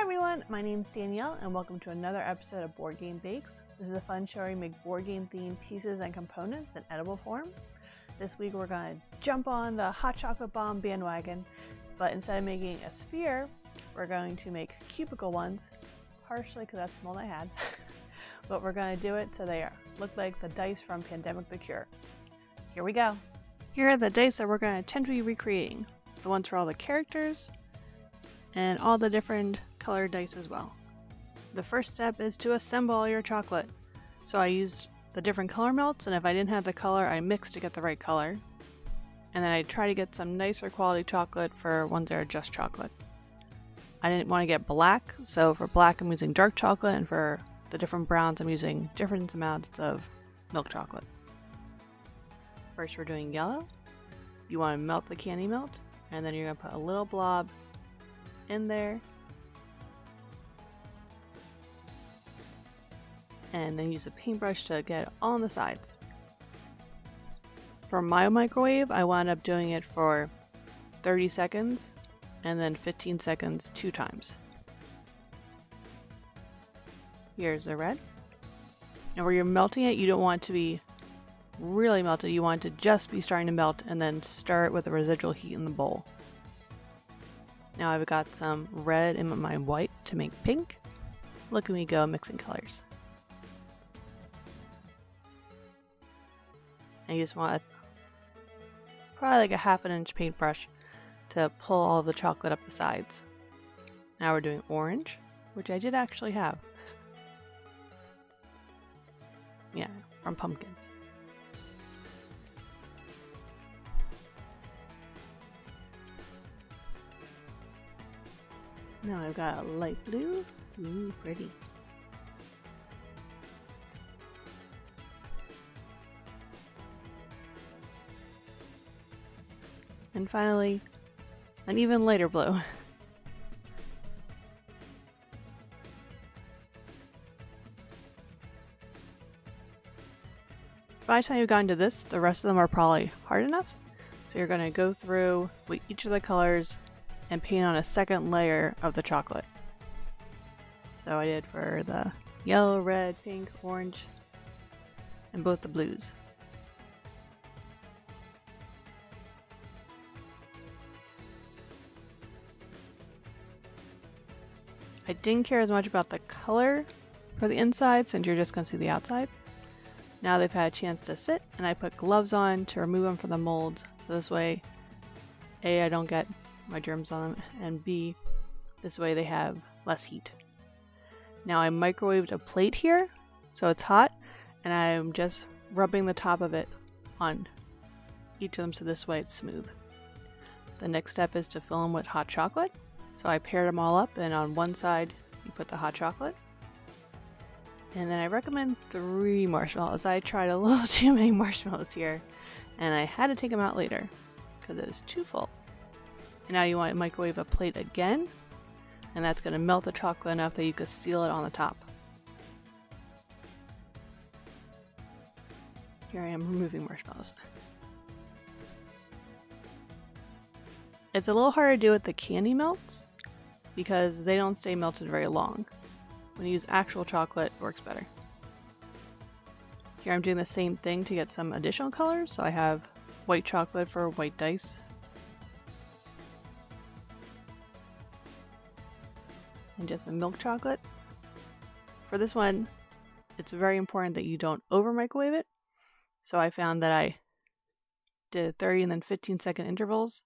everyone, my name's Danielle and welcome to another episode of Board Game Bakes. This is a fun show where we make board game themed pieces and components in edible form. This week we're going to jump on the hot chocolate bomb bandwagon, but instead of making a sphere, we're going to make cubicle ones, partially because that's the mold I had, but we're going to do it so they look like the dice from Pandemic the Cure. Here we go. Here are the dice that we're going to attempt to be recreating. The ones for all the characters, and all the different colored dice as well. The first step is to assemble all your chocolate. So I used the different color melts, and if I didn't have the color, I mixed to get the right color. And then I try to get some nicer quality chocolate for ones that are just chocolate. I didn't want to get black, so for black I'm using dark chocolate, and for the different browns I'm using different amounts of milk chocolate. First we're doing yellow. You want to melt the candy melt, and then you're going to put a little blob in there, and then use a paintbrush to get it all on the sides. For my microwave, I wound up doing it for 30 seconds and then 15 seconds 2 times. Here's the red. And where you're melting it, you don't want it to be really melted, you want it to just be starting to melt, and then stir it with the residual heat in the bowl. Now I've got some red in my white to make pink. Look at me go mixing colors. And you just want probably like a 1/2 inch paintbrush to pull all the chocolate up the sides. Now we're doing orange, which I did actually have. Yeah, from pumpkins. Now I've got a light blue. Ooh, pretty. And finally, an even lighter blue. By the time you've gotten to this, the rest of them are probably hard enough. So you're going to go through with each of the colors and paint on a second layer of the chocolate. So I did for the yellow, red, pink, orange, and both the blues. I didn't care as much about the color for the inside since you're just going to see the outside. Now they've had a chance to sit, and I put gloves on to remove them from the molds, so this way A, I don't get my germs on them, and B, this way they have less heat. Now I microwaved a plate here, so it's hot, and I'm just rubbing the top of it on each of them so this way it's smooth. The next step is to fill them with hot chocolate. So I paired them all up, and on one side you put the hot chocolate. And then I recommend 3 marshmallows. I tried a little too many marshmallows here, and I had to take them out later because it was too full. And now you want to microwave a plate again, and that's going to melt the chocolate enough that you can seal it on the top. Here I am removing marshmallows. It's a little harder to do with the candy melts because they don't stay melted very long. When you use actual chocolate, it works better. Here I'm doing the same thing to get some additional colors, so I have white chocolate for white dice. And just some milk chocolate. For this one, it's very important that you don't over microwave it. So I found that I did 30 and then 15-second intervals.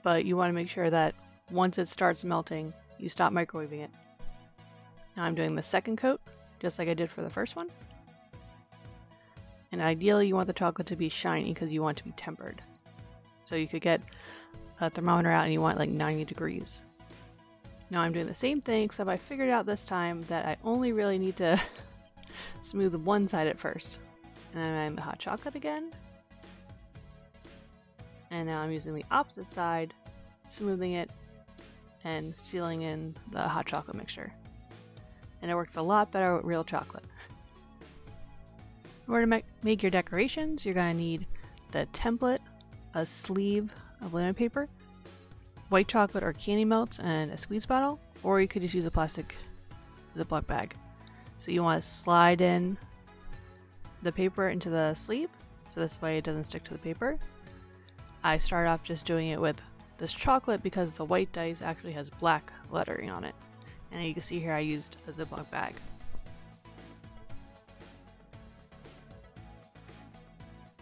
But you want to make sure that once it starts melting, you stop microwaving it. Now I'm doing the second coat, just like I did for the first one. And ideally you want the chocolate to be shiny because you want it to be tempered. So you could get a thermometer out and you want like 90 degrees. Now I'm doing the same thing, except I figured out this time that I only really need to smooth one side at first. And then I'm adding the hot chocolate again. And now I'm using the opposite side, smoothing it and sealing in the hot chocolate mixture. And it works a lot better with real chocolate. In order to make your decorations, you're going to need the template, a sleeve of laminate paper, white chocolate or candy melts, and a squeeze bottle. or you could just use a plastic Ziploc bag. So you want to slide in the paper into the sleeve, so this way it doesn't stick to the paper. I start off just doing it with this chocolate because the white dice actually has black lettering on it. And you can see here I used a Ziploc bag.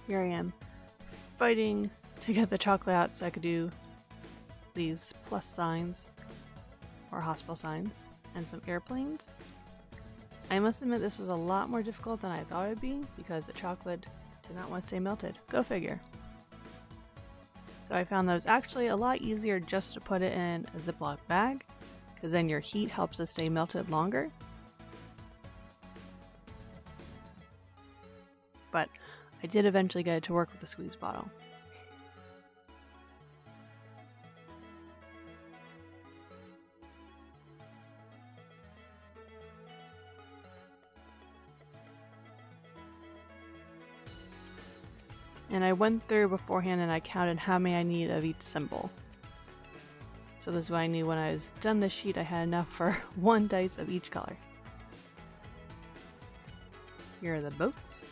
Here I am fighting to get the chocolate out so I could do these plus signs or hospital signs and some airplanes. I must admit this was a lot more difficult than I thought it would be because the chocolate did not want to stay melted. Go figure. So I found those actually a lot easier just to put it in a Ziploc bag, because then your heat helps it stay melted longer. But I did eventually get it to work with the squeeze bottle. And I went through beforehand and I counted how many I need of each symbol. So this is what I knew when I was done the sheet, I had enough for one dice of each color. Here are the boats.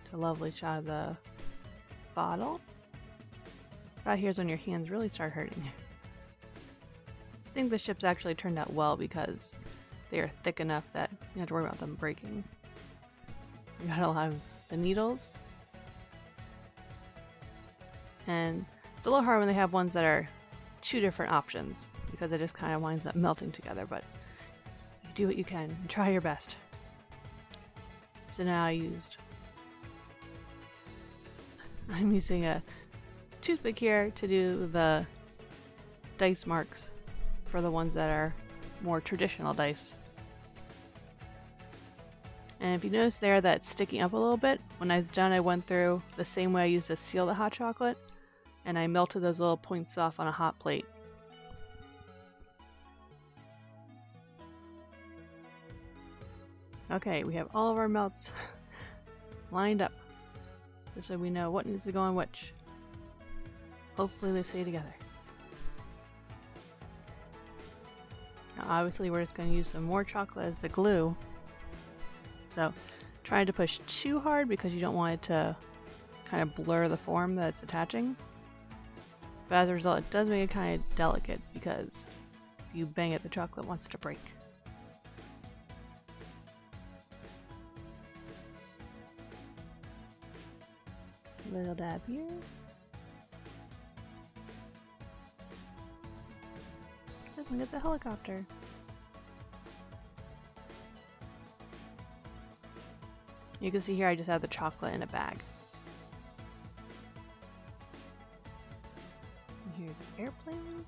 It's a lovely shot of the bottle. Right here's when your hands really start hurting. I think the ships actually turned out well because they are thick enough that you don't have to worry about them breaking. We got a lot of the needles. And it's a little hard when they have ones that are two different options because it just kind of winds up melting together, but you do what you can and try your best. So now I'm using a toothpick here to do the dice marks for the ones that are more traditional dice. And if you notice there that it's sticking up a little bit, when I was done I went through the same way I used to seal the hot chocolate and I melted those little points off on a hot plate. Okay, we have all of our melts lined up. This way we know what needs to go on which. Hopefully they stay together. Now obviously we're just going to use some more chocolate as the glue. So try to push too hard because you don't want it to kind of blur the form that it's attaching. But as a result it does make it kind of delicate because if you bang it the chocolate wants to break. Little dab here. This one gets a helicopter. You can see here I just have the chocolate in a bag. And here's an airplane.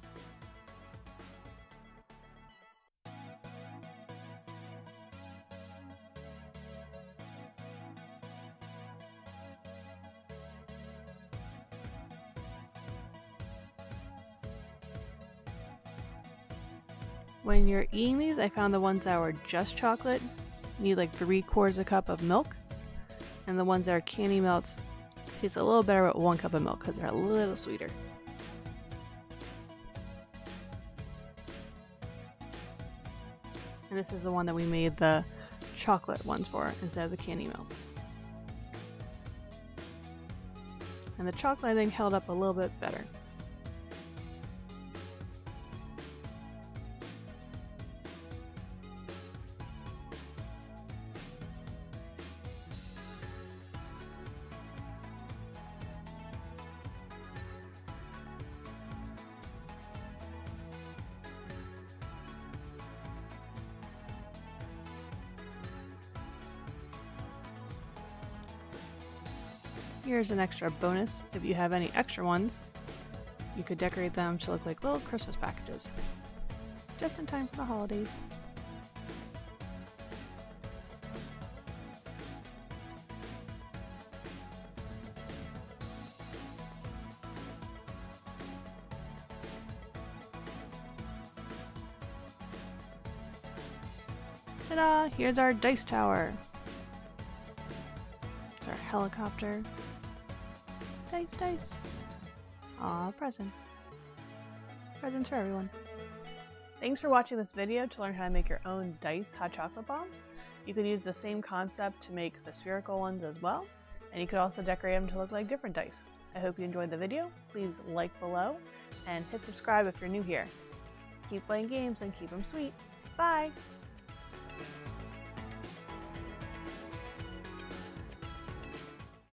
When you're eating these, I found the ones that were just chocolate need like 3/4 cup of milk, and the ones that are candy melts taste a little better with 1 cup of milk because they're a little sweeter. And this is the one that we made the chocolate ones for instead of the candy melts. And the chocolate I think held up a little bit better. Here's an extra bonus. If you have any extra ones, you could decorate them to look like little Christmas packages. Just in time for the holidays. Ta-da! Here's our dice tower. It's our helicopter. Dice, dice. Aw, presents. Presents for everyone. Thanks for watching this video to learn how to make your own dice hot chocolate bombs. You could use the same concept to make the spherical ones as well, and you could also decorate them to look like different dice. I hope you enjoyed the video. Please like below and hit subscribe if you're new here. Keep playing games and keep them sweet. Bye!